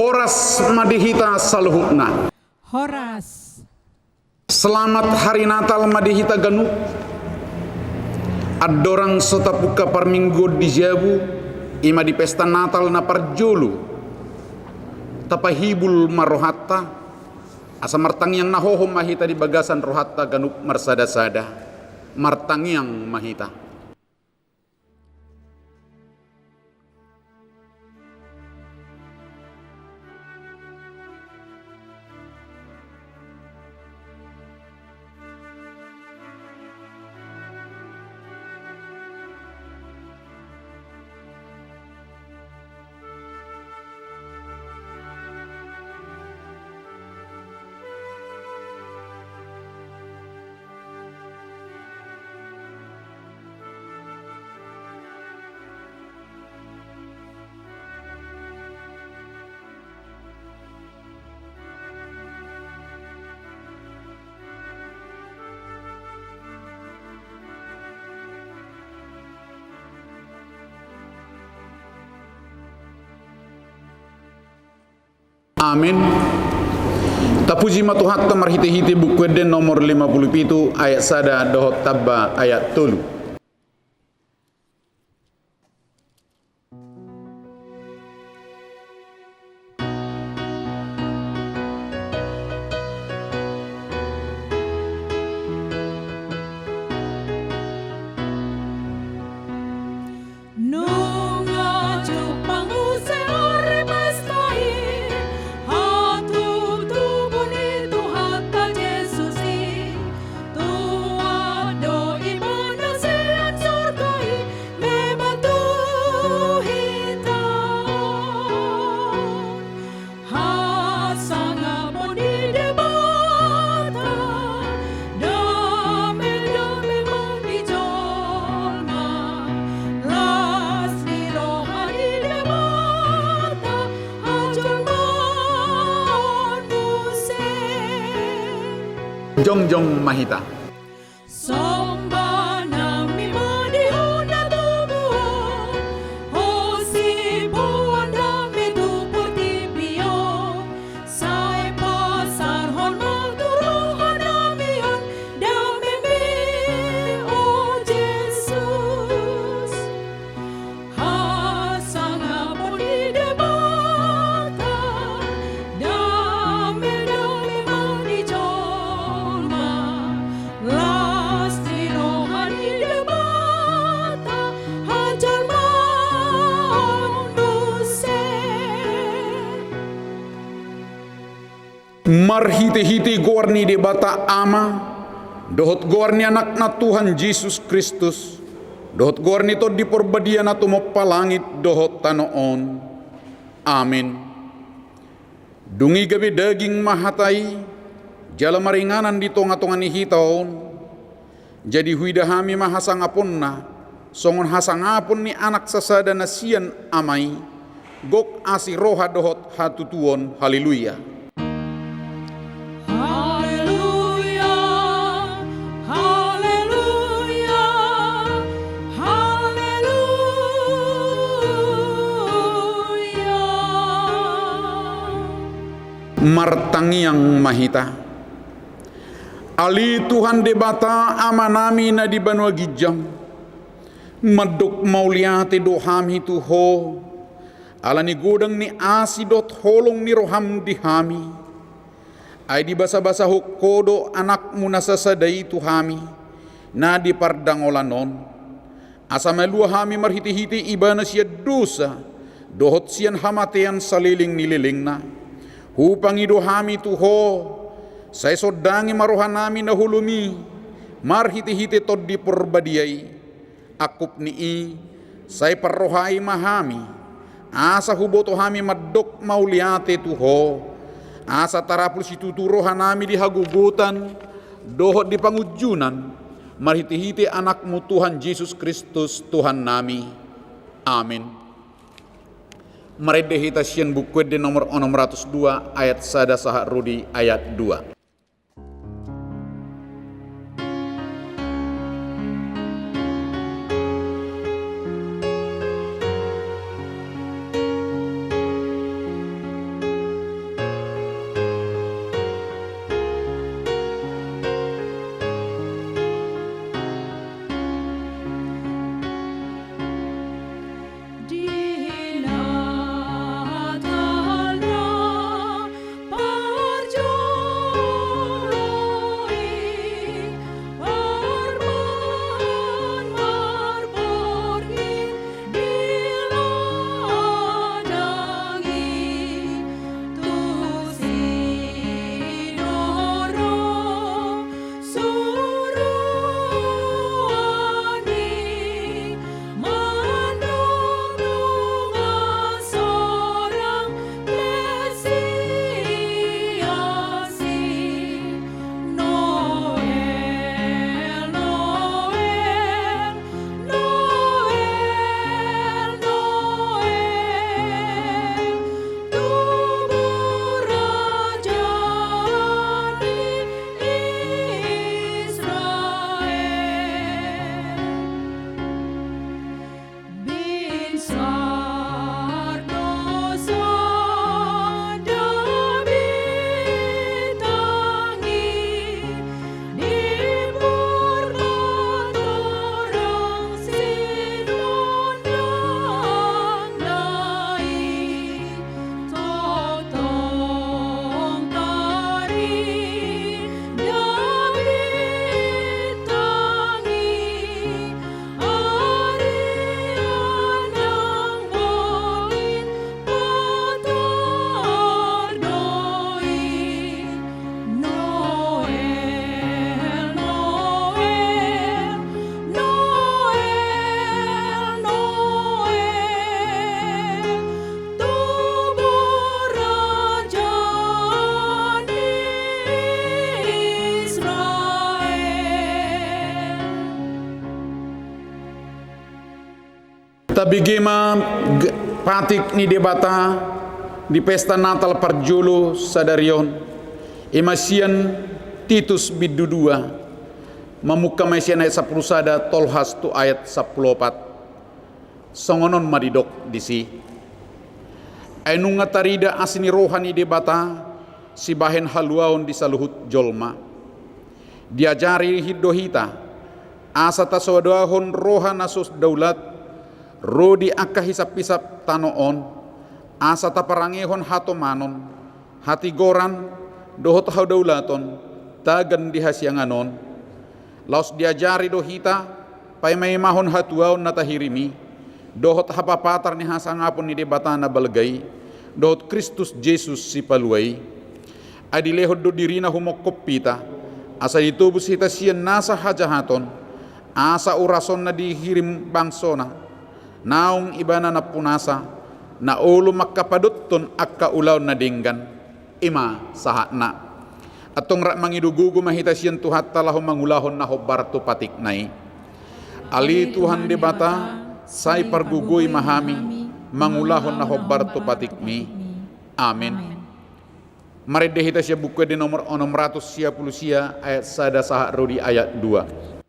Horas madihita saluhutna. Horas. Selamat hari Natal madihita ganu. Adorang sotapuka parminggu di Jabu ima di pesta Natal na parjulu. Tapahibul marohatta asa martang yang nahohom mahita di bagasan rohatta ganu marsada-sada. Martang yang mahita. Amin. Tapuji matuhatta marhiti-hiti buku den nomor 57 ayat sada dohot tabba ayat tulu. Jongjong mahita. Marhiti-hiti gorni di bata ama, dohot gorni anak na Tuhan Yesus Kristus, dohot gorni to di porbadia na tumopalangit dohot tanoon. Amin. Dungi gabi daging mahatai, jala maringanan di tonga-tonga ni hitaon, jadi huidahami mahasangapon na, songon hasangapon ni anak sasada na sian amai, gok asi roha dohot hatutuon. Haleluya. Martangi yang mahita ali Tuhan debata amanami na di banwa gijam madok mauliate dohami tuho ala ni godang ni asidot holong ni roham dihami ay di basa-basa hukkodo anak munasasadai tuhami na di pardangolanon asa melua hami marhiti-hiti ibana siya dosa dohot siyan hamatean saliling nililing na hupangido hami tuho say sodangi marohan nami na hulumi marhiti-hiti tod di porbadiay akup nii say parrohay mahami asa huboto hami maddok mauliate tuho asa tarapul situturohan nami di hagugutan dohot di pangujunan marhiti-hiti anakmu Tuhan Yesus Kristus Tuhan nami. Amin. Maredehita sian buku di nomor 602 ayat sada saha rudi ayat 2. Tabigema patik ni debata di pesta Natal parjolo sadarion emasian Titus bidudua mamuka mesian ayat 10 sada tolhas tu ayat 14 songonon madidok disi anu ngatarida asini rohani debata si bahen haluaon di saluhut jolma diajari hidohita asa tasodoahon roha nasus daulat rodi akka hisap-hisap tanoon asa taparangehon hatomanon hati goran dohot haudaulaton tagan dihasyanganon laos diajari dohita pay may mahon hatuaon natahirimi dohot hapapatar ni hasangapon ni debatana balgay dohot Kristus Jesus si paluay adilehod do dirina humokop pita asa itubus hita siyan nasa hajahaton asa urason na dihirim bangsona naong ibana na punasa na ulo makapadutton akka ulaw na dinggan ima sahatna atong rak mangidugugo mahita siyan tuhat talahu mangulahon na hobar tu patiknay ali Tuhan debata say pargugoy mahami mangulahon na hobar tu patikmi amin. Mari dehita siya buku di nomor 610 siya ayat sada saha rodi ayat 2.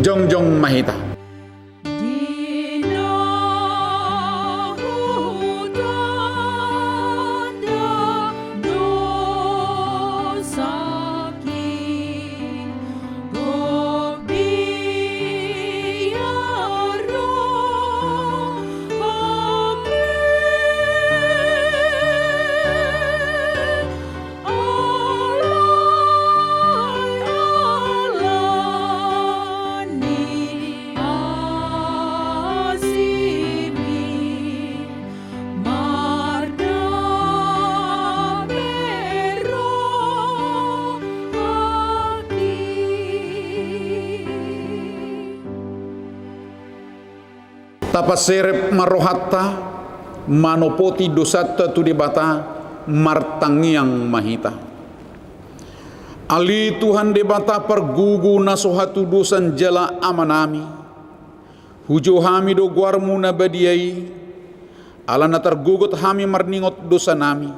Jongjong mahita tapaserep marohatta manopoti dosata tu debata martangiang mahita ali Tuhan debata pergugu nasohatu dosan jala amanami hujo hami do guarmu nabadiai ala na tergugut hami marningot dosa nami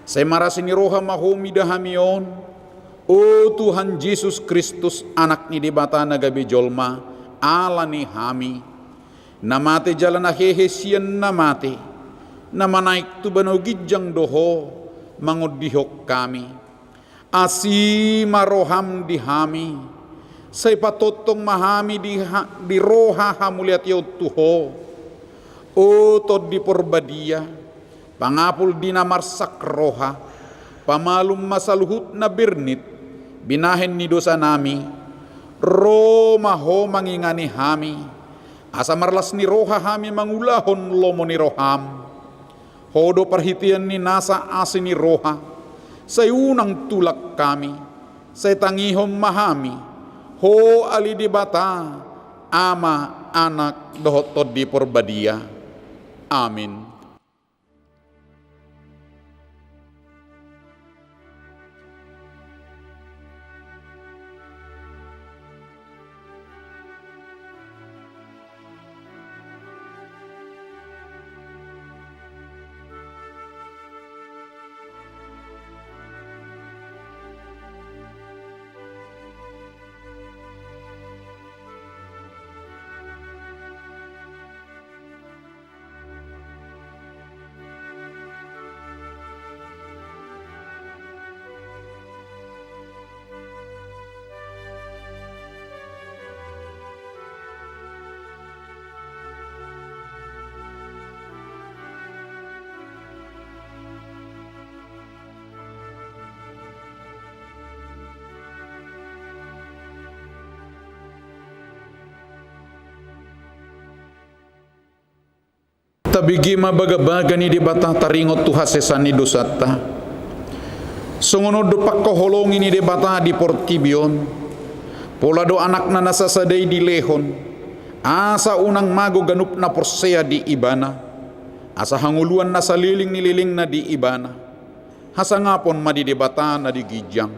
saya marasini roha mahomi dahamion o Tuhan Yesus Kristus anak ni debata nagabe jolma ala ni hami namate jalan ahehe siyan namate namanaik tu banogijang doho mangudihok kami asi maroham dihami say patotong mahami di roha hamuliat yaw tuho o tod di porbadia pangapul dinamarsak roha pamalum masaluhut na birnit binahen ni dosa nami Roma ho mangingani hami asa marlas ni roha hami mangulahon lomo ni roham hodo perhitian ni nasa asin ni roha say unang tulak kami say tangihom mahami ho ali di bata ama anak dohotod di porbadia amin. tabigi mabaga-baga ni di bata taringot tu hasesan ni dosata. Sungono do pakkoholongi ni di bata di portibion. Pola do anak na nasasaday di lehon. Asa unang mago ganup na porsea di ibana. Asa hanguluan na saliling nililing na di ibana. Hasa ngapon madidebata na di gijang.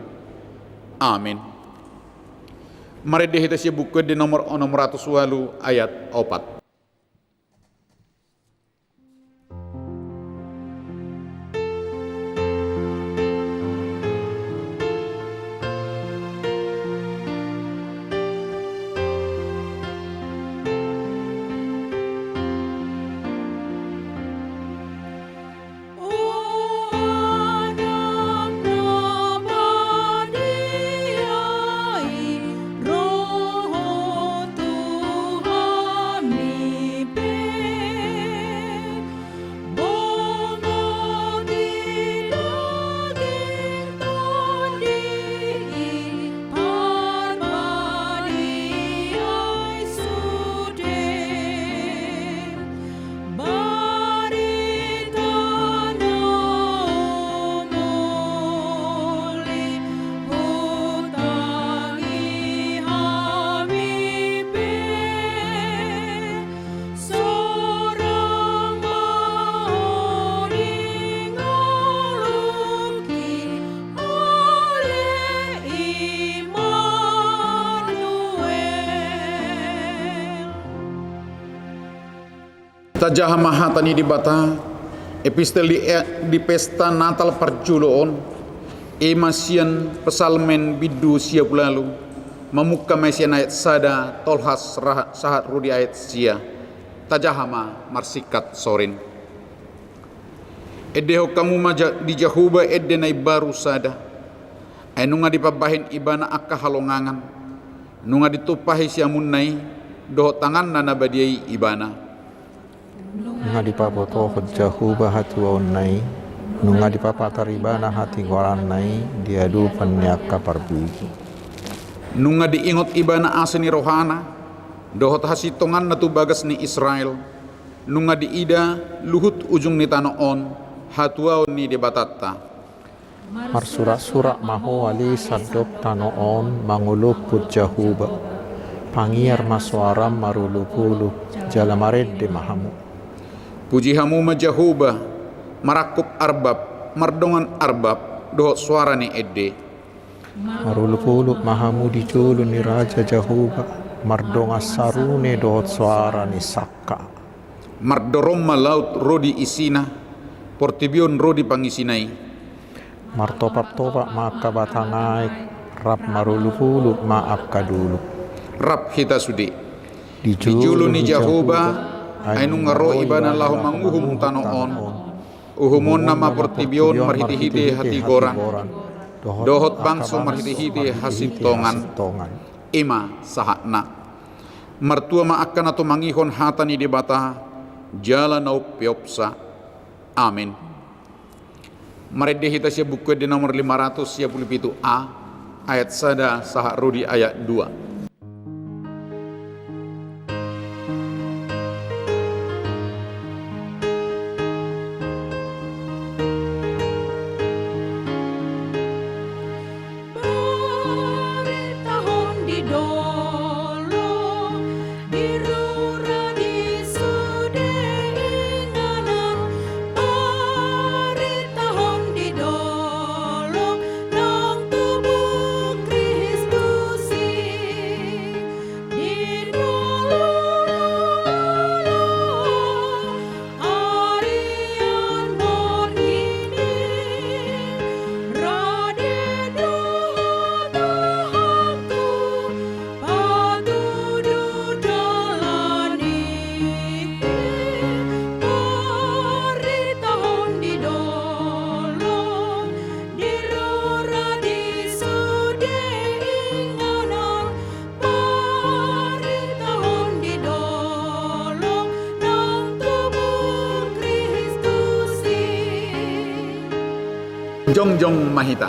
Amin. Mari dihita siya buku di nomor 608 ayat 4. Tajah mahatani di bata epistel di pesta Natal perjuloon emasian pesalmen bidu siap lalu memuka mesian ayat sada tolhas sahat rudi ayat sia tajahama marsikat sorin edeho kamu maja di jahuba edenai baru sada enunga dipabahin ibana akka halongangan nunga ditupahi siamunai doh tangan nana badiai ibana nunga dipapoto jahu bahatu onai nunga dipapataribana hati goranai diadu penyaka parbigi nunga diingot ibana aseni rohana dohot hasitongan natu bagas ni Israel nunga diida luhut ujung ni tanoon hatuaon ni debatatta marsurak-surak maho wali sadok tanoon mangulup put jahuba pangiar maswaram marulupulu jalamared de mahamu puji hamu majahuba marakup arbab mardongan arbab dohot suara ni edde marulupulu mahamu diculu ni raja jahuba mardonga sarune dohot suara ni sakka mardorom malaut rodi isina portibion rodi pangisinai martopak-topak maka batangai rap marulupulu maaf kadulu rap hita sudi dijulu ni jahuba ainu ngaro ibana lahu manguhum tanoon uhumon nama portibion marhiti-hiti hati goran dohot bangso marhiti-hiti hasitongan ima sahakna mertua maakan atau mangihon hatani debata jalan au piopsa amin. Mari dihita siya buku di nomor 557a ayat sada sahak rudi ayat 2. Jongjong Mahita.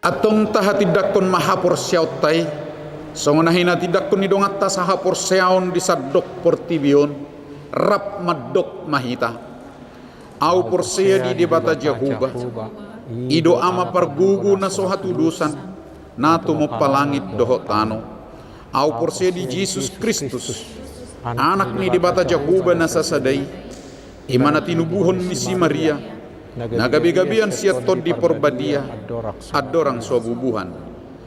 atong taha tidakkon mahapor siautai songonahina tidakkon ni dongatta sahapor seaon di sadok portibion rap madok mahita au porsia di debata Jehovah ido ama pargugu na sohatudusan nato mo palangit doho tano au porsia di Jesus Kristus anak ni debata Jehovah na sasadai imana tinubuhon ni si Maria nagabi-gabian siya tod di porbadia adorang suabubuhan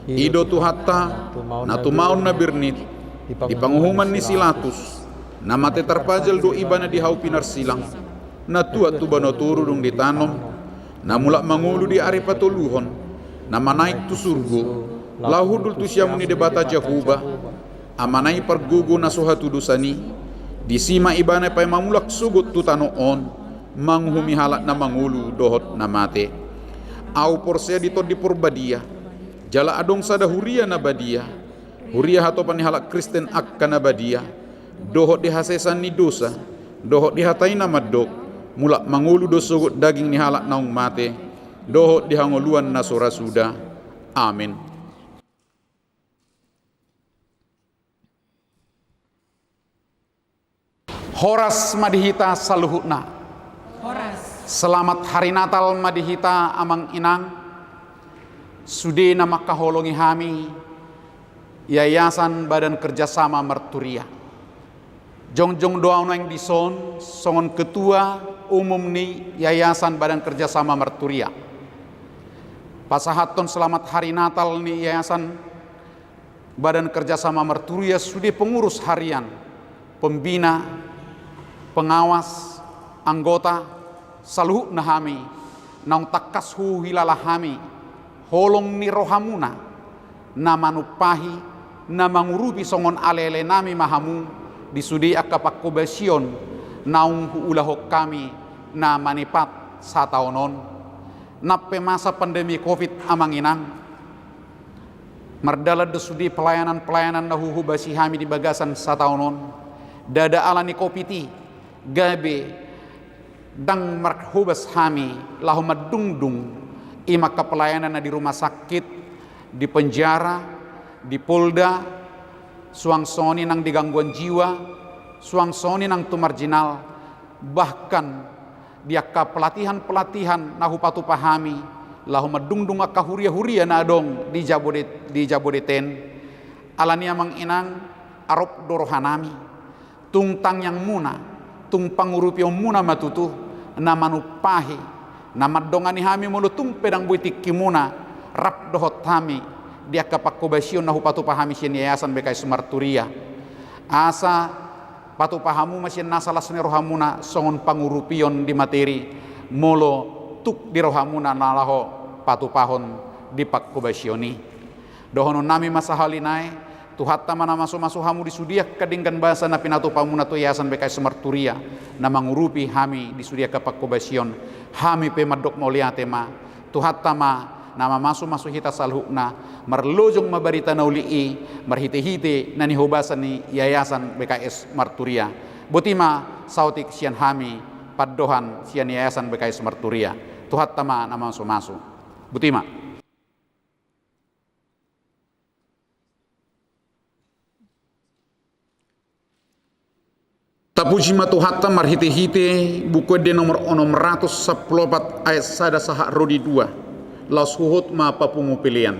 ido tuhatta na tumaon na birnit di panguhuman ni Silatus na mate tarpajal do iba na di hau pinarsilang na tuat tu bano turudong di tanom na mula mangulu di are patuluhon na manaik tu surgo lahudul tu siya muni debata Jehovah amanai pargugu na sohatudusani di sima ibana pay mamulak sugot tu tanoon manghumihalak na mangulu dohot na mate au porsia ditod di porbadia jala adong sada huria na badia huria hato panihalak Kristen akka na badia dohot di hasesan ni dosa dohot di hatai na madok mulak mangulu do sugot daging ni halak naung mate dohot di hangoluan na sorasuda amin. Horas madihita saluhutna. Horas. Selamat hari Natal madihita amang inang. Sudi nama kaholongi hami Yayasan Badan Kerjasama Marturia. Jong-jong doa yang dison songon ketua umum ni Yayasan Badan Kerjasama Marturia. Pasahaton selamat hari Natal ni Yayasan Badan Kerjasama Marturia sudi pengurus harian, pembina, pengawas, anggota, saluh nahami, naung takashu hilalahami, holong ni rohamuna, na manupahi, na mangurupi songon alele nami mahamu, disudi akapakobesion, naung huulahok kami, na manipat sa taonon, nape masa pandemi COVID amanginang, mardala desudi pelayanan-pelayanan na huhubasi hami di bagasan sa taonon, dada alani kopiti, gabe dang marhubas hami lahu madungdung imaka pelayanan di rumah sakit, di penjara, di polda, suang soni nang di gangguan jiwa, suang soni nang tu marginal, bahkan diaka pelatihan-pelatihan nahu patu pahami lahu madungdung aka huria-huria na adong di Jabodeten alani amang inang arop dorohanami tungtang yang muna tung pangurupi muna matutu na manupahi na madongani hami mulutung pedang buitik kimuna rap dohot hami dia kapakobasyon na hupatu pahami siya Yayasan Bekay Marturia asa patu pahamu masih nasalas ni rohamuna songon pangurupion di materi molo tuk di rohamuna nalaho patu pahon di pakobasyoni dohonon nami masahalinay tuhatta mana masu hamu disudia kadingkan bahasa na pinatu pamuna tu Yayasan Bekay Marturia na mangurupi hami disudia kapakobasyon hami pe madok mauliate ma tuhatta ma nama masu hita salhukna marlojong mabarita naulii marhite-hite na nihubasan ni Yayasan BKS Marturia butima sautik sian hami paddohan sian Yayasan BKS Marturia tuhatta ma nama masu butima. Tapuji matuhatta marhite-hite buku de nomor 614 ayat sada sahak rodi 2 laus huhut ma papungu pilihan.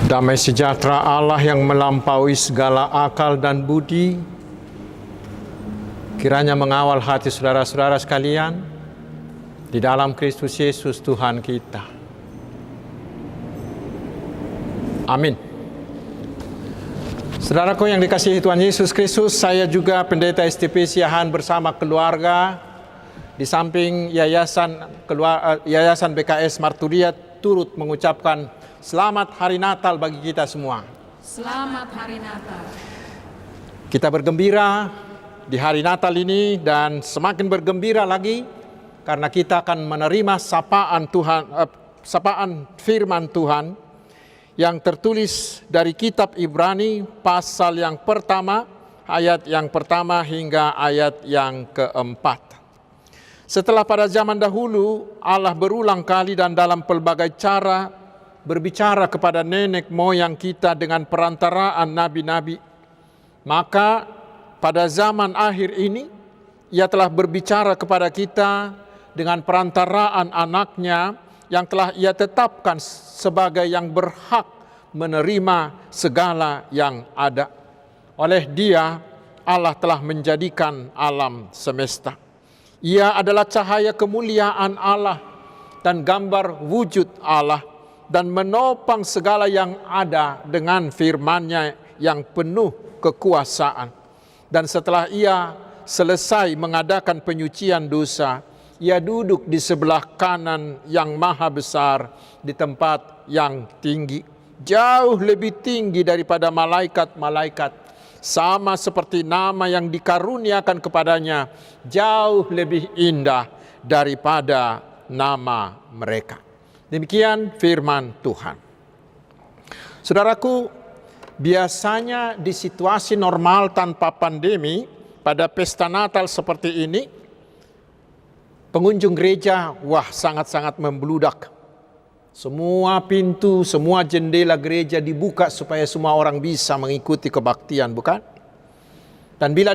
Damai sejahtera Allah yang melampaui segala akal dan budi, kiranya mengawal hati saudara-saudara sekalian di dalam Kristus Yesus Tuhan kita. Amin. Saudaraku yang dikasihi Tuhan Yesus Kristus, saya juga Pendeta STP Siahaan bersama keluarga di samping Yayasan BKS Marturia turut mengucapkan selamat Hari Natal bagi kita semua. Selamat Hari Natal. Kita bergembira di Hari Natal ini dan semakin bergembira lagi karena kita akan menerima sapaan firman Tuhan yang tertulis dari kitab Ibrani pasal yang pertama, ayat yang pertama hingga ayat yang keempat. Setelah pada zaman dahulu Allah berulang kali dan dalam pelbagai cara berbicara kepada nenek moyang kita dengan perantaraan nabi-nabi, maka pada zaman akhir ini Ia telah berbicara kepada kita dengan perantaraan anaknya yang telah Ia tetapkan sebagai yang berhak menerima segala yang ada. Oleh Dia Allah telah menjadikan alam semesta. Ia adalah cahaya kemuliaan Allah dan gambar wujud Allah, dan menopang segala yang ada dengan firman-Nya yang penuh kekuasaan. Dan setelah Ia selesai mengadakan penyucian dosa, Ia duduk di sebelah kanan yang maha besar di tempat yang tinggi, jauh lebih tinggi daripada malaikat-malaikat, sama seperti nama yang dikaruniakan kepadanya jauh lebih indah daripada nama mereka. Demikian firman Tuhan. Saudaraku, biasanya di situasi normal tanpa pandemi, pada pesta Natal seperti ini, pengunjung gereja sangat-sangat membludak. Semua pintu, semua jendela gereja dibuka supaya semua orang bisa mengikuti kebaktian, bukan? Dan bila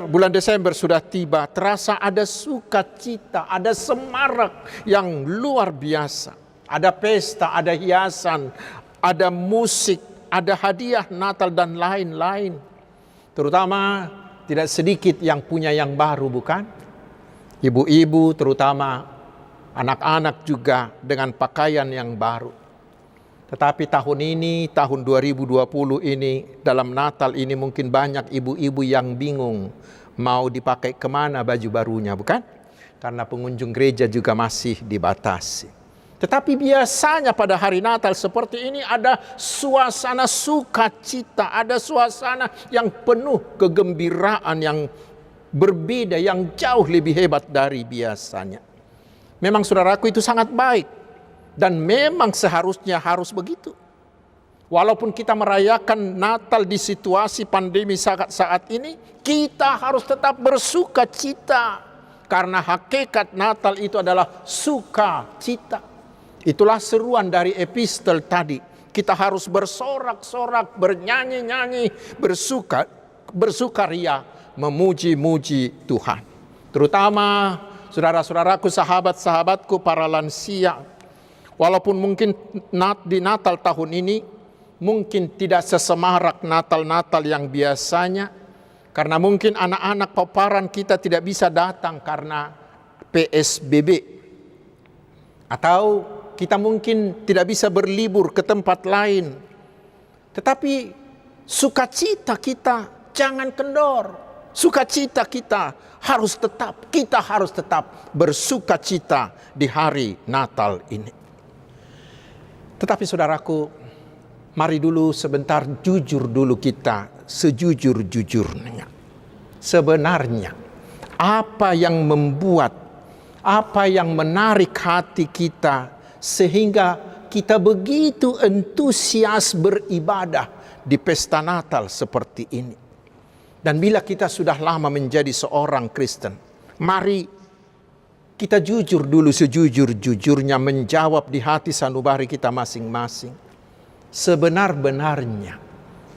bulan Desember sudah tiba, terasa ada sukacita, ada semarak yang luar biasa. Ada pesta, ada hiasan, ada musik, ada hadiah Natal dan lain-lain. Terutama tidak sedikit yang punya yang baru, bukan? Ibu-ibu terutama, anak-anak juga dengan pakaian yang baru. Tetapi tahun ini, tahun 2020 ini, dalam Natal ini mungkin banyak ibu-ibu yang bingung mau dipakai kemana baju barunya, bukan? Karena pengunjung gereja juga masih dibatasi. Tetapi biasanya pada hari Natal seperti ini ada suasana sukacita, ada suasana yang penuh kegembiraan yang berbeda, yang jauh lebih hebat dari biasanya. Memang saudaraku itu sangat baik. Dan memang seharusnya harus begitu. Walaupun kita merayakan Natal di situasi pandemi saat ini, kita harus tetap bersukacita. Karena hakikat Natal itu adalah sukacita. Itulah seruan dari epistel tadi. Kita harus bersorak-sorak, bernyanyi-nyanyi, bersukaria, memuji-muji Tuhan. Terutama saudara-saudaraku, sahabat-sahabatku, para lansia. Walaupun mungkin di Natal tahun ini mungkin tidak sesemarak Natal-Natal yang biasanya, karena mungkin anak-anak paparan kita tidak bisa datang karena PSBB, atau kita mungkin tidak bisa berlibur ke tempat lain. Tetapi sukacita kita jangan kendor. Sukacita kita harus tetap bersukacita di hari Natal ini. Tetapi saudaraku, mari dulu sebentar jujur dulu kita sejujur-jujurnya. Sebenarnya, apa yang menarik hati kita sehingga kita begitu antusias beribadah di pesta Natal seperti ini. Dan bila kita sudah lama menjadi seorang Kristen, mari kita jujur dulu sejujur-jujurnya menjawab di hati sanubari kita masing-masing. Sebenar-benarnya,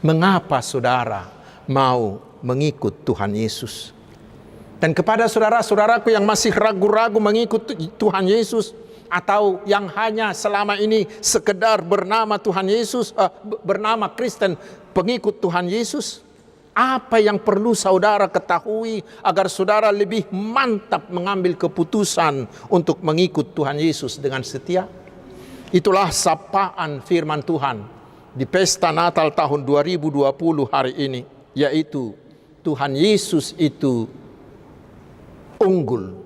mengapa saudara mau mengikut Tuhan Yesus? Dan kepada saudara-saudaraku yang masih ragu-ragu mengikut Tuhan Yesus, atau yang hanya selama ini sekedar bernama Tuhan Yesus, bernama Kristen, pengikut Tuhan Yesus? Apa yang perlu saudara ketahui agar saudara lebih mantap mengambil keputusan untuk mengikut Tuhan Yesus dengan setia? Itulah sapaan firman Tuhan di pesta Natal tahun 2020 hari ini, yaitu Tuhan Yesus itu unggul,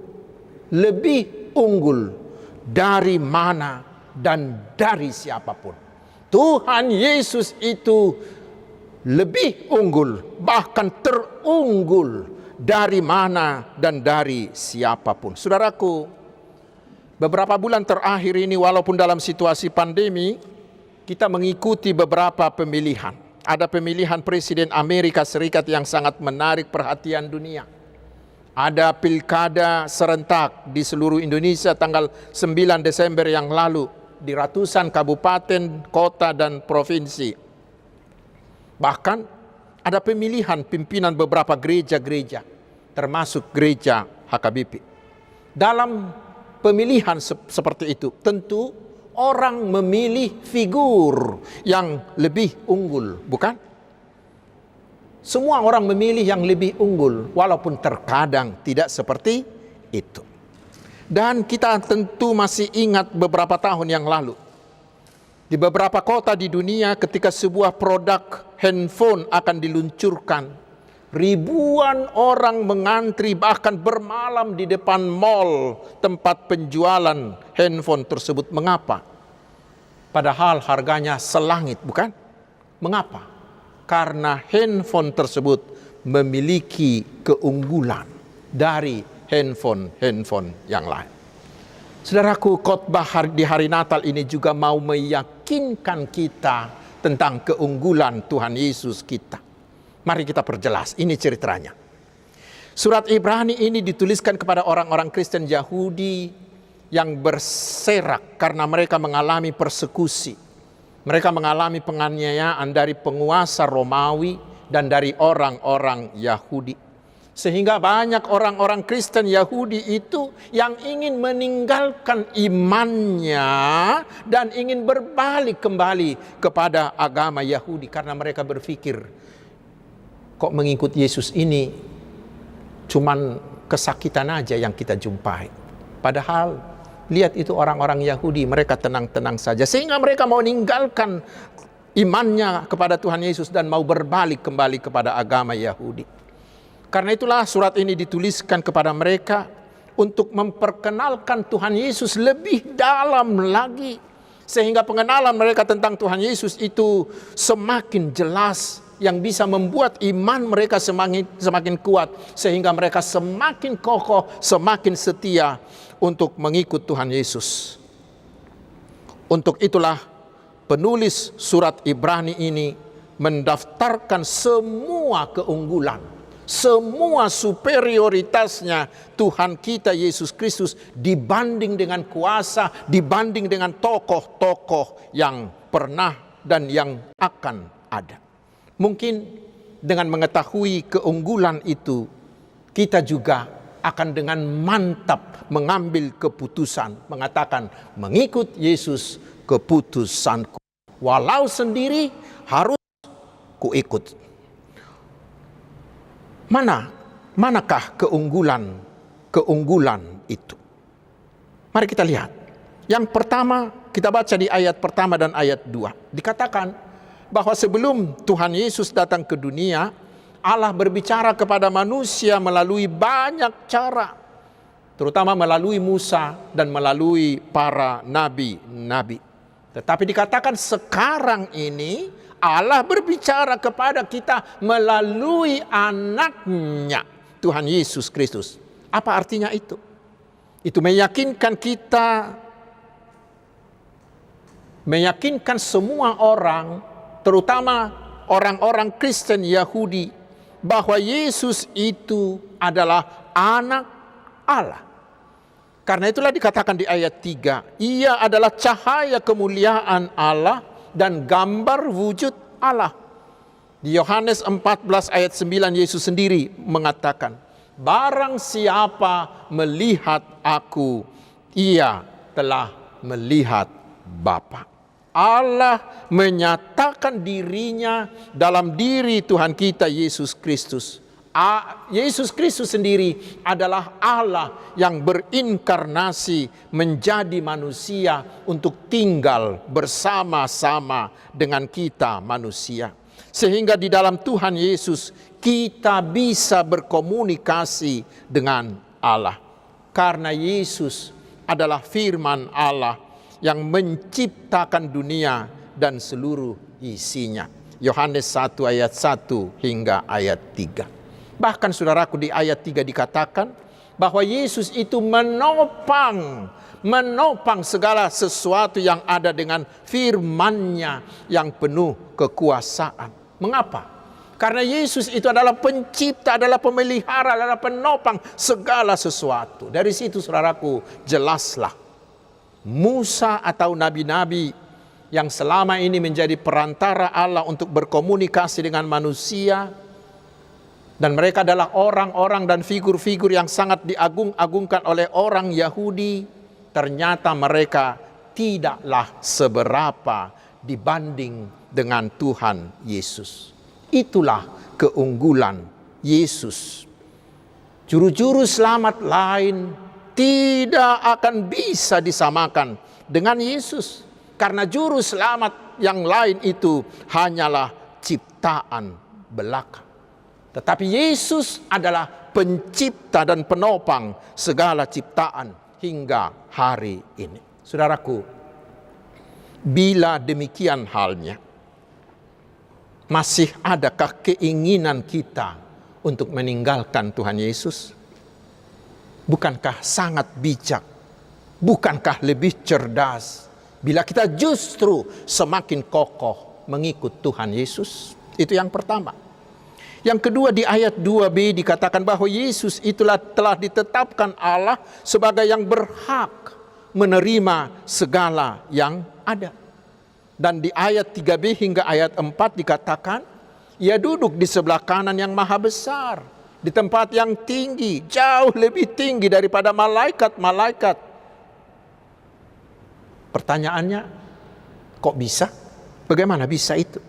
lebih unggul dari mana dan dari siapapun. Tuhan Yesus itu lebih unggul, bahkan terunggul dari mana dan dari siapapun. Saudaraku, beberapa bulan terakhir ini walaupun dalam situasi pandemi, kita mengikuti beberapa pemilihan. Ada pemilihan Presiden Amerika Serikat yang sangat menarik perhatian dunia. Ada pilkada serentak di seluruh Indonesia tanggal 9 Desember yang lalu di ratusan kabupaten, kota, dan provinsi. Bahkan ada pemilihan pimpinan beberapa gereja-gereja, termasuk gereja HKBP. Dalam pemilihan seperti itu, tentu orang memilih figur yang lebih unggul, bukan? Semua orang memilih yang lebih unggul, walaupun terkadang tidak seperti itu. Dan kita tentu masih ingat beberapa tahun yang lalu, di beberapa kota di dunia ketika sebuah produk handphone akan diluncurkan, ribuan orang mengantri bahkan bermalam di depan mall tempat penjualan handphone tersebut. Mengapa? Padahal harganya selangit, bukan? Mengapa? Karena handphone tersebut memiliki keunggulan dari handphone yang lain. Saudaraku, khotbah di hari Natal ini juga mau meyakinkan kita tentang keunggulan Tuhan Yesus kita. Mari kita perjelas, ini ceritanya. Surat Ibrani ini dituliskan kepada orang-orang Kristen Yahudi yang berserak karena mereka mengalami persekusi. Mereka mengalami penganiayaan dari penguasa Romawi dan dari orang-orang Yahudi. Sehingga banyak orang-orang Kristen Yahudi itu yang ingin meninggalkan imannya dan ingin berbalik kembali kepada agama Yahudi. Karena mereka berpikir, kok mengikut Yesus ini cuman kesakitan aja yang kita jumpai. Padahal lihat itu orang-orang Yahudi, mereka tenang-tenang saja. Sehingga mereka mau meninggalkan imannya kepada Tuhan Yesus dan mau berbalik kembali kepada agama Yahudi. Karena itulah surat ini dituliskan kepada mereka untuk memperkenalkan Tuhan Yesus lebih dalam lagi. Sehingga pengenalan mereka tentang Tuhan Yesus itu semakin jelas, yang bisa membuat iman mereka semakin kuat. Sehingga mereka semakin kokoh, semakin setia untuk mengikut Tuhan Yesus. Untuk itulah penulis surat Ibrani ini mendaftarkan semua keunggulan, semua superioritasnya Tuhan kita Yesus Kristus dibanding dengan kuasa, dibanding dengan tokoh-tokoh yang pernah dan yang akan ada. Mungkin dengan mengetahui keunggulan itu, kita juga akan dengan mantap mengambil keputusan, mengatakan mengikut Yesus keputusanku. Walau sendiri harus kuikut. Manakah keunggulan itu? Mari kita lihat. Yang pertama, kita baca di ayat pertama dan ayat 2. Dikatakan bahwa sebelum Tuhan Yesus datang ke dunia, Allah berbicara kepada manusia melalui banyak cara, terutama melalui Musa dan melalui para nabi-nabi. Tetapi dikatakan sekarang ini Allah berbicara kepada kita melalui anaknya, Tuhan Yesus Kristus. Apa artinya itu? Itu meyakinkan kita, meyakinkan semua orang, terutama orang-orang Kristen Yahudi, bahwa Yesus itu adalah anak Allah. Karena itulah dikatakan di ayat 3, Ia adalah cahaya kemuliaan Allah dan gambar wujud Allah. Di Yohanes 14 ayat 9 Yesus sendiri mengatakan, barang siapa melihat aku, ia telah melihat Bapa. Allah menyatakan dirinya dalam diri Tuhan kita Yesus Kristus. Yesus Kristus sendiri adalah Allah yang berinkarnasi menjadi manusia untuk tinggal bersama-sama dengan kita manusia. Sehingga di dalam Tuhan Yesus kita bisa berkomunikasi dengan Allah. Karena Yesus adalah firman Allah yang menciptakan dunia dan seluruh isinya. Yohanes 1 ayat 1 hingga ayat 3. Bahkan saudaraku di ayat 3 dikatakan bahwa Yesus itu menopang segala sesuatu yang ada dengan firman-Nya yang penuh kekuasaan. Mengapa? Karena Yesus itu adalah pencipta, adalah pemelihara, adalah penopang segala sesuatu. Dari situ saudaraku jelaslah Musa atau nabi-nabi yang selama ini menjadi perantara Allah untuk berkomunikasi dengan manusia, dan mereka adalah orang-orang dan figur-figur yang sangat diagung-agungkan oleh orang Yahudi, ternyata mereka tidaklah seberapa dibanding dengan Tuhan Yesus. Itulah keunggulan Yesus. Juru-juru selamat lain tidak akan bisa disamakan dengan Yesus. Karena juru selamat yang lain itu hanyalah ciptaan belaka. Tetapi Yesus adalah pencipta dan penopang segala ciptaan hingga hari ini. Saudaraku, bila demikian halnya, masih adakah keinginan kita untuk meninggalkan Tuhan Yesus? Bukankah sangat bijak? Bukankah lebih cerdas bila kita justru semakin kokoh mengikut Tuhan Yesus? Itu yang pertama. Yang kedua, di ayat 2b dikatakan bahwa Yesus itulah telah ditetapkan Allah sebagai yang berhak menerima segala yang ada. Dan di ayat 3b hingga ayat 4 dikatakan, Ia duduk di sebelah kanan yang maha besar, di tempat yang tinggi, jauh lebih tinggi daripada malaikat-malaikat. Pertanyaannya, kok bisa? Bagaimana bisa itu?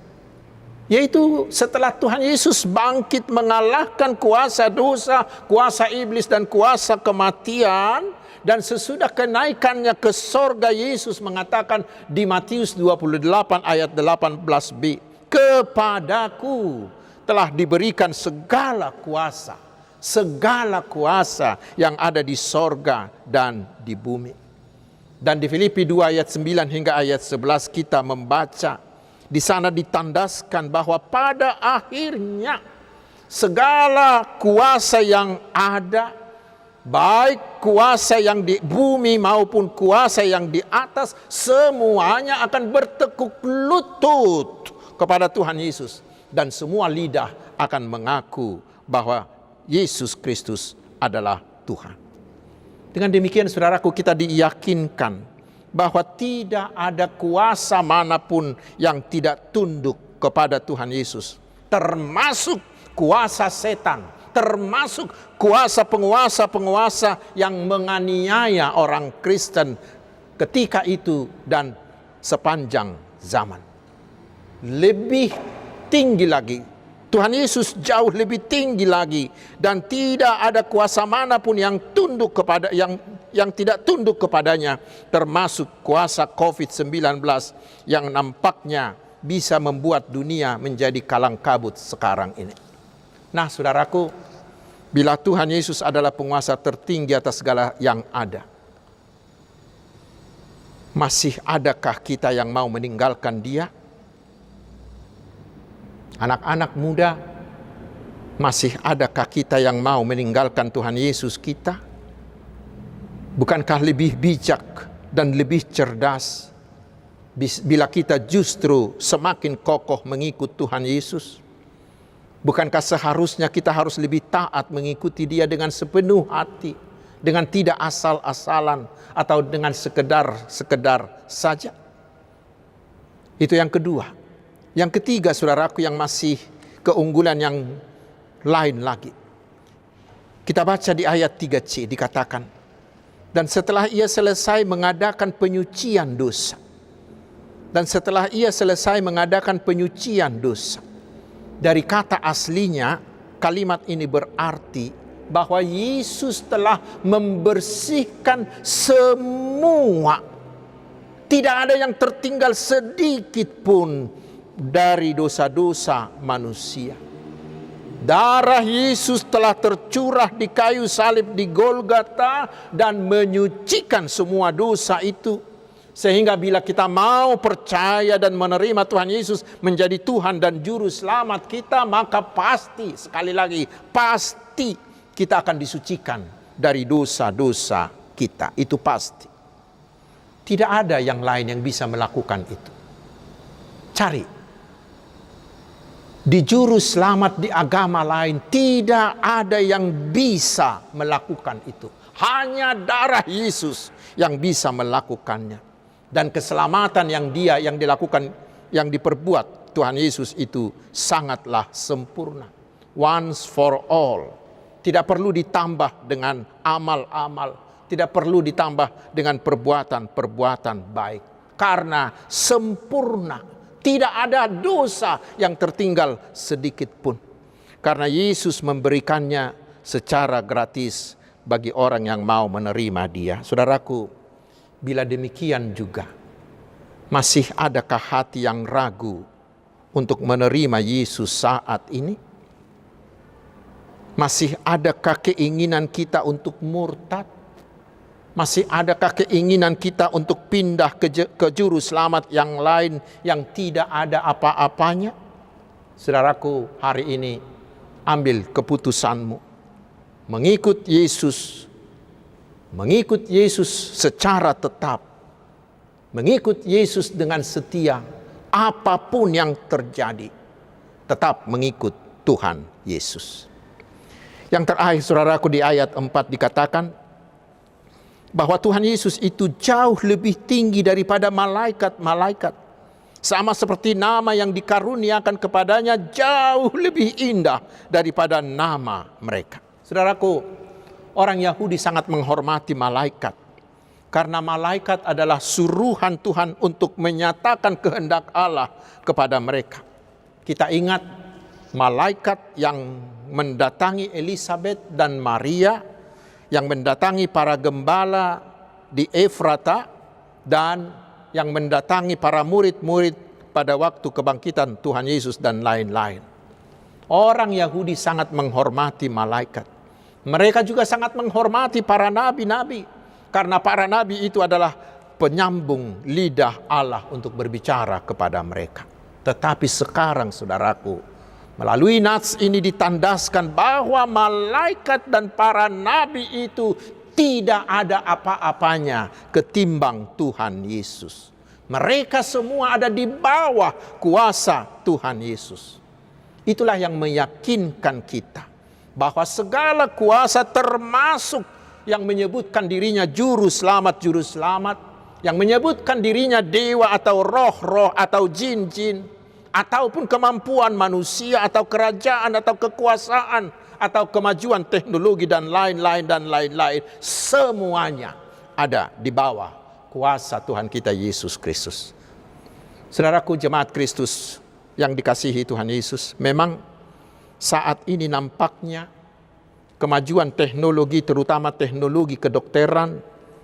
Yaitu setelah Tuhan Yesus bangkit mengalahkan kuasa dosa, kuasa iblis dan kuasa kematian, dan sesudah kenaikannya ke sorga, Yesus mengatakan di Matius 28 ayat 18b, kepadaku telah diberikan segala kuasa yang ada di sorga dan di bumi. Dan di Filipi 2 ayat 9 hingga ayat 11 kita membaca, di sana ditandaskan bahwa pada akhirnya segala kuasa yang ada, baik kuasa yang di bumi maupun kuasa yang di atas, semuanya akan bertekuk lutut kepada Tuhan Yesus. Dan semua lidah akan mengaku bahwa Yesus Kristus adalah Tuhan. Dengan demikian saudaraku, kita diyakinkan bahwa tidak ada kuasa manapun yang tidak tunduk kepada Tuhan Yesus. Termasuk kuasa setan, termasuk kuasa penguasa-penguasa yang menganiaya orang Kristen ketika itu dan sepanjang zaman. Lebih tinggi lagi, Tuhan Yesus jauh lebih tinggi lagi, dan tidak ada kuasa manapun yang tunduk kepada yang tidak tunduk kepadanya, termasuk kuasa COVID-19 yang nampaknya bisa membuat dunia menjadi kalang kabut sekarang ini. Nah, saudaraku, bila Tuhan Yesus adalah penguasa tertinggi atas segala yang ada, masih adakah kita yang mau meninggalkan Dia? Anak-anak muda, masih adakah kita yang mau meninggalkan Tuhan Yesus kita? Bukankah lebih bijak dan lebih cerdas bila kita justru semakin kokoh mengikut Tuhan Yesus? Bukankah seharusnya kita harus lebih taat mengikuti Dia dengan sepenuh hati, dengan tidak asal-asalan atau dengan sekedar saja? Itu yang kedua. Yang ketiga, saudaraku, yang masih keunggulan yang lain lagi. Kita baca di ayat 3c dikatakan, Dan setelah ia selesai mengadakan penyucian dosa. Dari kata aslinya, kalimat ini berarti bahwa Yesus telah membersihkan semua. Tidak ada yang tertinggal sedikit pun dari dosa-dosa manusia. Darah Yesus telah tercurah di kayu salib di Golgota dan menyucikan semua dosa itu. Sehingga bila kita mau percaya dan menerima Tuhan Yesus menjadi Tuhan dan Juru Selamat kita, maka pasti, sekali lagi, pasti kita akan disucikan dari dosa-dosa kita. Itu pasti. Tidak ada yang lain yang bisa melakukan itu. Cari. Di Juru Selamat di agama lain tidak ada yang bisa melakukan itu. Hanya darah Yesus yang bisa melakukannya. Dan keselamatan yang dilakukan, yang diperbuat Tuhan Yesus itu sangatlah sempurna. Once for all. Tidak perlu ditambah dengan amal-amal. Tidak perlu ditambah dengan perbuatan-perbuatan baik. Karena sempurna. Tidak ada dosa yang tertinggal sedikit pun. Karena Yesus memberikannya secara gratis bagi orang yang mau menerima Dia. Saudaraku, bila demikian juga, masih adakah hati yang ragu untuk menerima Yesus saat ini? Masih adakah keinginan kita untuk murtad? Masih adakah keinginan kita untuk pindah ke Juru Selamat yang lain yang tidak ada apa-apanya? Saudaraku, hari ini ambil keputusanmu. Mengikut Yesus secara tetap. Mengikut Yesus dengan setia. Apapun yang terjadi, tetap mengikut Tuhan Yesus. Yang terakhir, saudaraku, di ayat 4 dikatakan bahwa Tuhan Yesus itu jauh lebih tinggi daripada malaikat-malaikat. Sama seperti nama yang dikaruniakan kepadanya jauh lebih indah daripada nama mereka. Saudaraku, orang Yahudi sangat menghormati malaikat. Karena malaikat adalah suruhan Tuhan untuk menyatakan kehendak Allah kepada mereka. Kita ingat malaikat yang mendatangi Elisabet dan Maria, yang mendatangi para gembala di Efrata, dan yang mendatangi para murid-murid pada waktu kebangkitan Tuhan Yesus dan lain-lain. Orang Yahudi sangat menghormati malaikat. Mereka juga sangat menghormati para nabi-nabi. Karena para nabi itu adalah penyambung lidah Allah untuk berbicara kepada mereka. Tetapi sekarang, saudaraku, melalui nats ini ditandaskan bahwa malaikat dan para nabi itu tidak ada apa-apanya ketimbang Tuhan Yesus. Mereka semua ada di bawah kuasa Tuhan Yesus. Itulah yang meyakinkan kita bahwa segala kuasa, termasuk yang menyebutkan dirinya juru selamat, yang menyebutkan dirinya dewa atau roh-roh atau jin-jin, ataupun kemampuan manusia atau kerajaan atau kekuasaan atau kemajuan teknologi dan lain-lain, semuanya ada di bawah kuasa Tuhan kita Yesus Kristus. Saudaraku, jemaat Kristus yang dikasihi Tuhan Yesus, memang saat ini nampaknya kemajuan teknologi, terutama teknologi kedokteran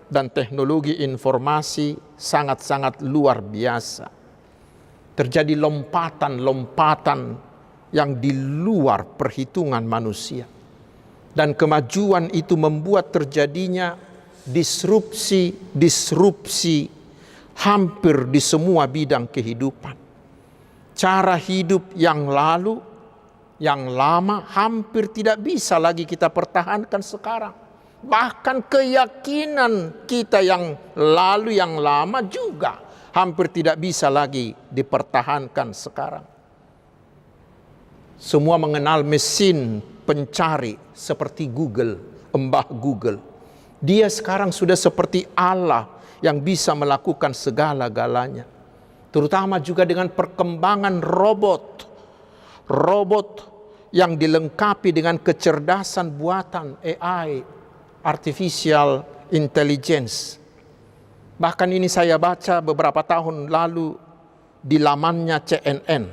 dan teknologi informasi, sangat-sangat luar biasa. Terjadi lompatan-lompatan yang di luar perhitungan manusia. Dan kemajuan itu membuat terjadinya disrupsi hampir di semua bidang kehidupan. Cara hidup yang lama hampir tidak bisa lagi kita pertahankan sekarang. Bahkan keyakinan kita yang lalu, yang lama juga hampir tidak bisa lagi dipertahankan sekarang. Semua mengenal mesin pencari seperti Google, Mbah Google. Dia sekarang sudah seperti Allah yang bisa melakukan segala-galanya. Terutama juga dengan perkembangan robot yang dilengkapi dengan kecerdasan buatan AI, artificial intelligence. Bahkan ini saya baca beberapa tahun lalu di lamannya CNN.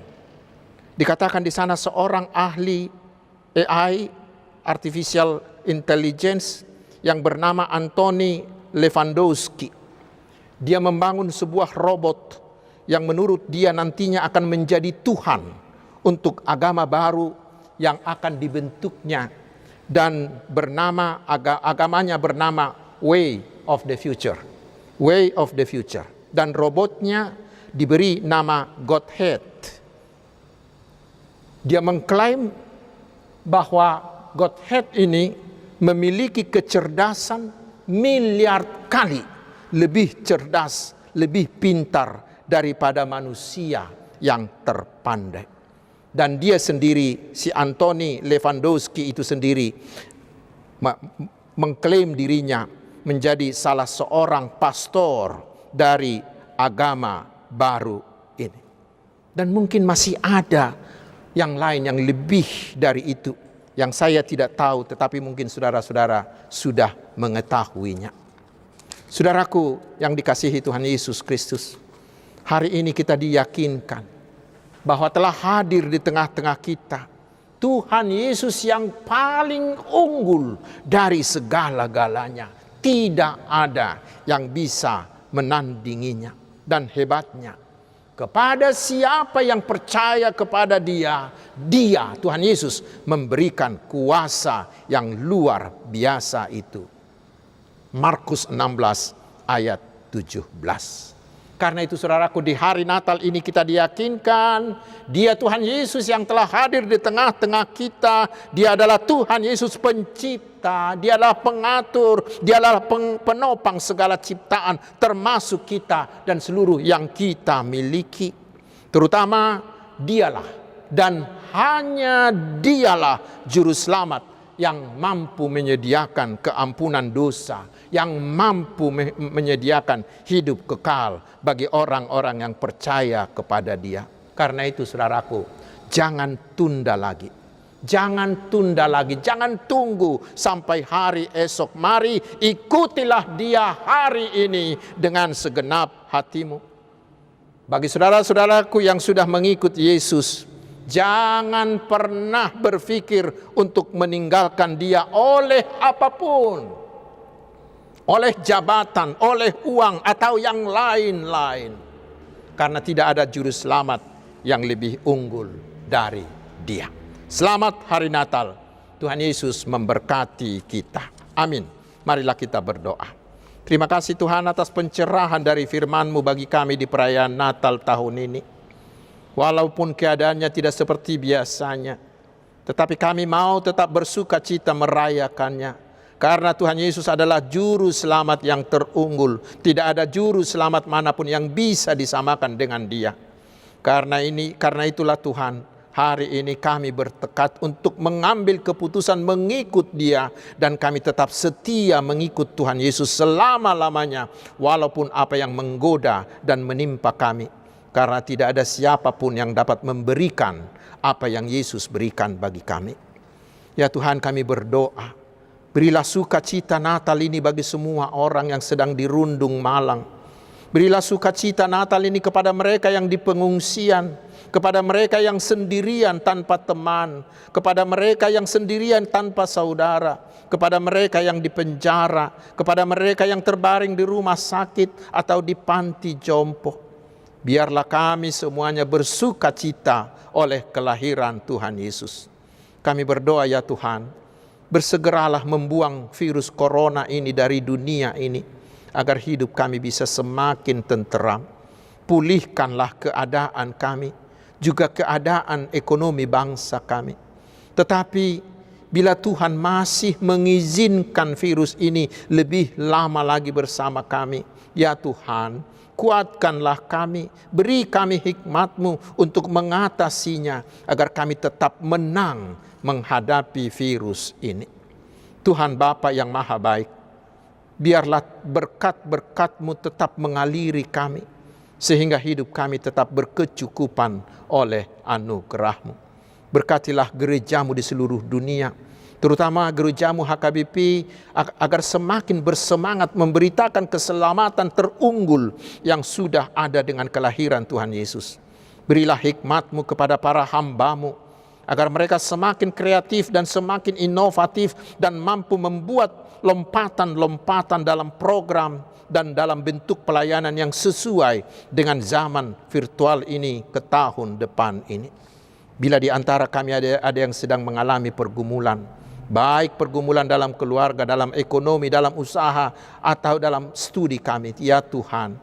Dikatakan di sana seorang ahli AI, artificial intelligence, yang bernama Anthony Lewandowski. Dia membangun sebuah robot yang menurut dia nantinya akan menjadi Tuhan untuk agama baru yang akan dibentuknya, dan agamanya bernama Way of the Future. Way of the Future. Dan robotnya diberi nama Godhead. Dia mengklaim bahwa Godhead ini memiliki kecerdasan miliar kali lebih cerdas, lebih pintar daripada manusia yang terpandai. Dan dia sendiri, si Anthony Lewandowski itu sendiri, mengklaim dirinya menjadi salah seorang pastor dari agama baru ini. Dan mungkin masih ada yang lain yang lebih dari itu, yang saya tidak tahu, tetapi mungkin saudara-saudara sudah mengetahuinya. Saudaraku yang dikasihi Tuhan Yesus Kristus, hari ini kita diyakinkan bahwa telah hadir di tengah-tengah kita Tuhan Yesus yang paling unggul dari segala-galanya. Tidak ada yang bisa menandinginya. Dan hebatnya, kepada siapa yang percaya kepada Dia, Tuhan Yesus memberikan kuasa yang luar biasa itu. Markus 16 ayat 17. Karena itu saudaraku, di hari Natal ini kita diyakinkan Dia Tuhan Yesus yang telah hadir di tengah-tengah kita. Dia adalah Tuhan Yesus pencipta, Dia adalah pengatur, Dia adalah penopang segala ciptaan, termasuk kita dan seluruh yang kita miliki. Terutama Dialah dan hanya Dialah juru selamat yang mampu menyediakan keampunan dosa, yang mampu menyediakan hidup kekal bagi orang-orang yang percaya kepada Dia. Karena itu saudaraku, jangan tunda lagi. Jangan tunda lagi, jangan tunggu sampai hari esok. Mari ikutilah Dia hari ini dengan segenap hatimu. Bagi saudara-saudaraku yang sudah mengikut Yesus, jangan pernah berpikir untuk meninggalkan Dia oleh apapun. Oleh jabatan, oleh uang, atau yang lain-lain. Karena tidak ada juru selamat yang lebih unggul dari Dia. Selamat Hari Natal. Tuhan Yesus memberkati kita. Amin. Marilah kita berdoa. Terima kasih Tuhan atas pencerahan dari firman-Mu bagi kami di perayaan Natal tahun ini. Walaupun keadaannya tidak seperti biasanya, tetapi kami mau tetap bersuka cita merayakannya. Karena Tuhan Yesus adalah juru selamat yang terunggul. Tidak ada juru selamat manapun yang bisa disamakan dengan Dia. Karena itulah Tuhan, hari ini kami bertekad untuk mengambil keputusan mengikut Dia. Dan kami tetap setia mengikut Tuhan Yesus selama-lamanya. Walaupun apa yang menggoda dan menimpa kami. Karena tidak ada siapapun yang dapat memberikan apa yang Yesus berikan bagi kami. Ya Tuhan, kami berdoa, berilah sukacita Natal ini bagi semua orang yang sedang dirundung malang. Berilah sukacita Natal ini kepada mereka yang di pengungsian, kepada mereka yang sendirian tanpa teman, kepada mereka yang sendirian tanpa saudara, kepada mereka yang di penjara, kepada mereka yang terbaring di rumah sakit atau di panti jompo. Biarlah kami semuanya bersukacita oleh kelahiran Tuhan Yesus. Kami berdoa ya Tuhan, bersegeralah membuang virus corona ini dari dunia ini, agar hidup kami bisa semakin tenteram. Pulihkanlah keadaan kami, juga keadaan ekonomi bangsa kami. Tetapi bila Tuhan masih mengizinkan virus ini lebih lama lagi bersama kami, ya Tuhan, kuatkanlah kami, beri kami hikmat-Mu untuk mengatasinya, agar kami tetap menang menghadapi virus ini. Tuhan Bapa yang Maha Baik, biarlah berkat-berkat-Mu tetap mengaliri kami, sehingga hidup kami tetap berkecukupan oleh anugerah-Mu. Berkatilah gereja-Mu di seluruh dunia, terutama gerejamu HKBP, agar semakin bersemangat memberitakan keselamatan terunggul yang sudah ada dengan kelahiran Tuhan Yesus. Berilah hikmat-Mu kepada para hamba-Mu, agar mereka semakin kreatif dan semakin inovatif dan mampu membuat lompatan-lompatan dalam program dan dalam bentuk pelayanan yang sesuai dengan zaman virtual ini ke tahun depan ini. Bila di antara kami ada yang sedang mengalami pergumulan, baik pergumulan dalam keluarga, dalam ekonomi, dalam usaha, atau dalam studi kami, ya Tuhan,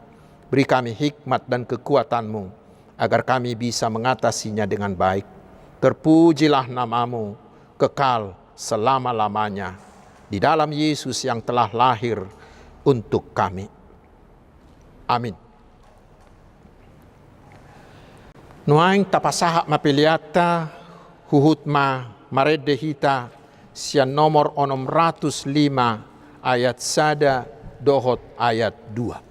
beri kami hikmat dan kekuatan-Mu, agar kami bisa mengatasinya dengan baik. Terpujilah nama-Mu, kekal selama-lamanya, di dalam Yesus yang telah lahir untuk kami. Amin. Nuaing tapasaha mapiliata, huhutma maredehita, sian nomor 605 ayat 1 dohot ayat 2.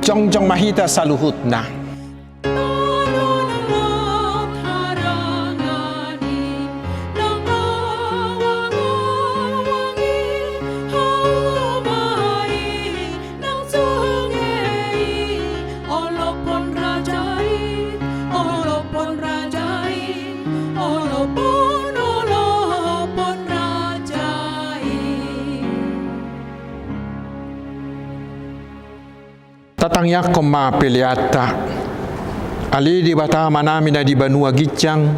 Jongjong mahita saluhutna. Tatangnya koma peliata ali di bata manami na di Banua Gijang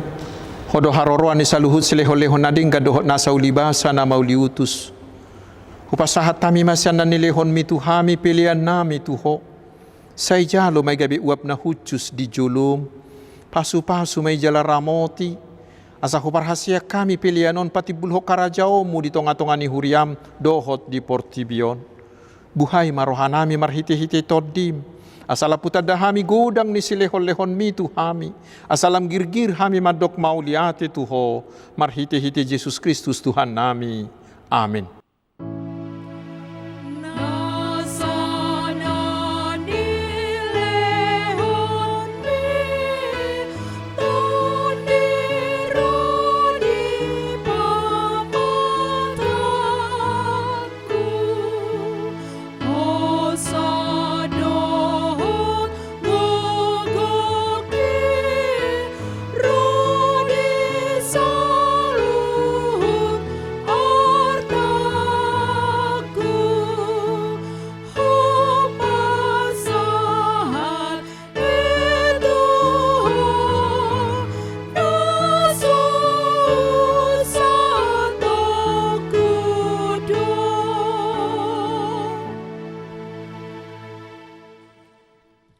hodo haroroan ni saluhut sileho-leho nading kadohot nasa ulibasa na mauliutus upasahat tami masyan na nilehon mituhami pilihan nami tuho say jalo may gabi uap na hucus di julum pasu-pasu may jala ramoti asa huparhasya kami pilihanon pati bulho karajao mu di tonga-tonga ni huriam dohot di Portibion. Buhay marohanami marhiti-hiti todim. Asalam putadahami godang ni silehon-lehon mi tuhami. Asalam girgir hami madok mauliate tuho. Marhiti-hiti Yesus Kristus Tuhan nami. Amin.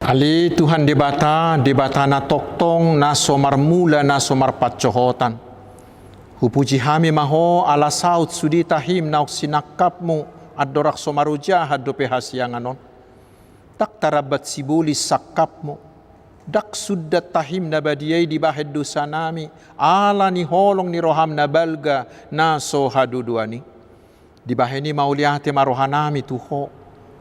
Ali Tuhan debata na toktong na somar mula na somar patcohotan. Hupuji hami maho ala saut sudi tahim na sinakapmu adorak somaruja hadope hasyanganon. Tak tarabat sibuli sakapmu. Dak suddat tahim na badiyay di bahed dosa nami. Ala ni holong ni roham na balga na so haduduani. Di baheni mauliate marohanami tuho.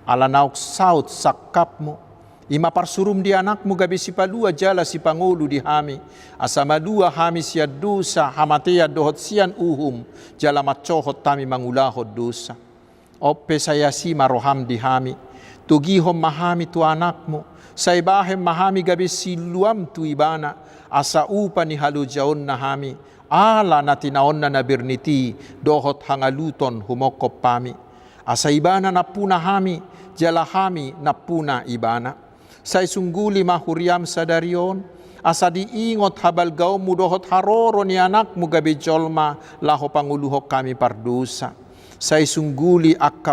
Ala nauk saut sakapmu. Ima parsurum di anakmu gabi si palua jala si pangulu di hami. Asama dua hami siya dosa hamatea dohot sian uhum. Jala matcohot tami mangulahot dosa. Oppe saya si maroham di hami. Tugihom mahami tu anakmu. Saibahem mahami gabi si luam tu ibana. Asa upa ni halujaon na hami. Ala na tinaon na nabirniti. Dohot hangaluton humokop pami. Asa ibana na puna hami. Jala hami na puna ibana. Say sungguli mahuriam sadarion, asa diingot habal gaw mudohot haroro ni anak mu gabi jolma laho panguluhok kami pardusa. Say sungguli akka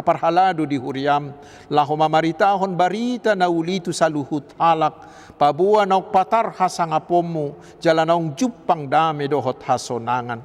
parhalado di huriam, laho mamaritahon barita na ulitu sa luhut halak, pabuan na patarha sa ngapomu, jala na jupang dami dohot hasonangan.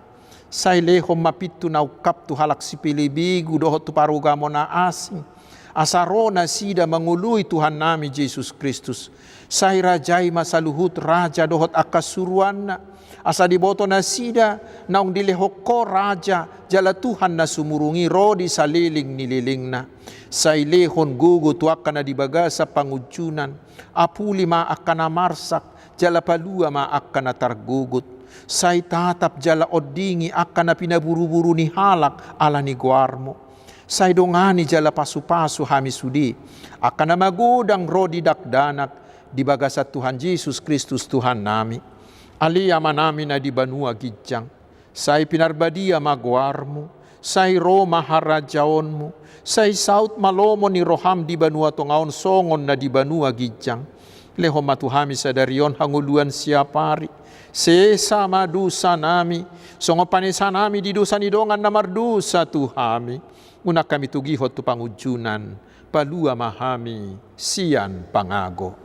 Say lehom mapitu na ukap tu halak si pilibigu dohot tu paruga mo na asing. Asaro na sida mangului Tuhan nami Yesus Kristus. Say rajay masaluhut raja dohot akasuruan na. Asa diboto na sida naong dilehok ko raja jala Tuhan na sumurungi rodi sa liling nililing na. Sa ilehon gugo tuak ka na dibaga sa pangujunan. Apuli maak ka na marsak jala palua maak ka na targugot. Say tatap jala odingi ak ka na pinaburu-buru ni halak ala ni guarmo. Say dongani jala pasu-pasu hamisudi. Ak ka na magudang rodi dakdanak dibaga sa Tuhan Yesus Kristus Tuhan nami. Alia manami na di banua gijang, say pinarbadia magwarmo, say Roma harajaonmo, say saut malomo ni roham di banua tongaon songon na di banua gijang, leho matuhami sa darion hanguluan siapari, sesa madusa nami, songo panisa nami di dosa ni dongan na mardusa tuhami, una kami tugihot tu pangujunan, palua mahami, sian pangago.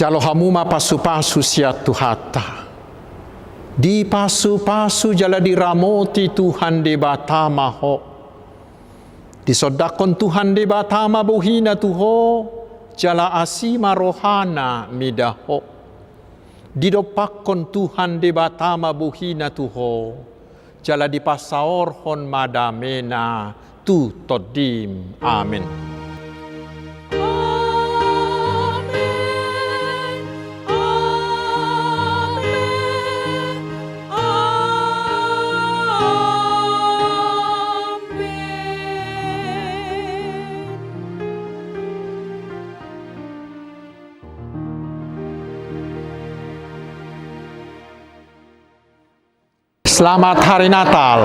Jalo hamuma pasu-pasu siat tuhata. Di pasu-pasu jala diramoti Tuhan de batama ho. Disodakon Tuhan de batama buhina tuho. Jala asima rohana midaho. Didopakon Tuhan de batama buhina tuho. Jala dipasaorhon madamena tu todim. Amin. Selamat Hari Natal.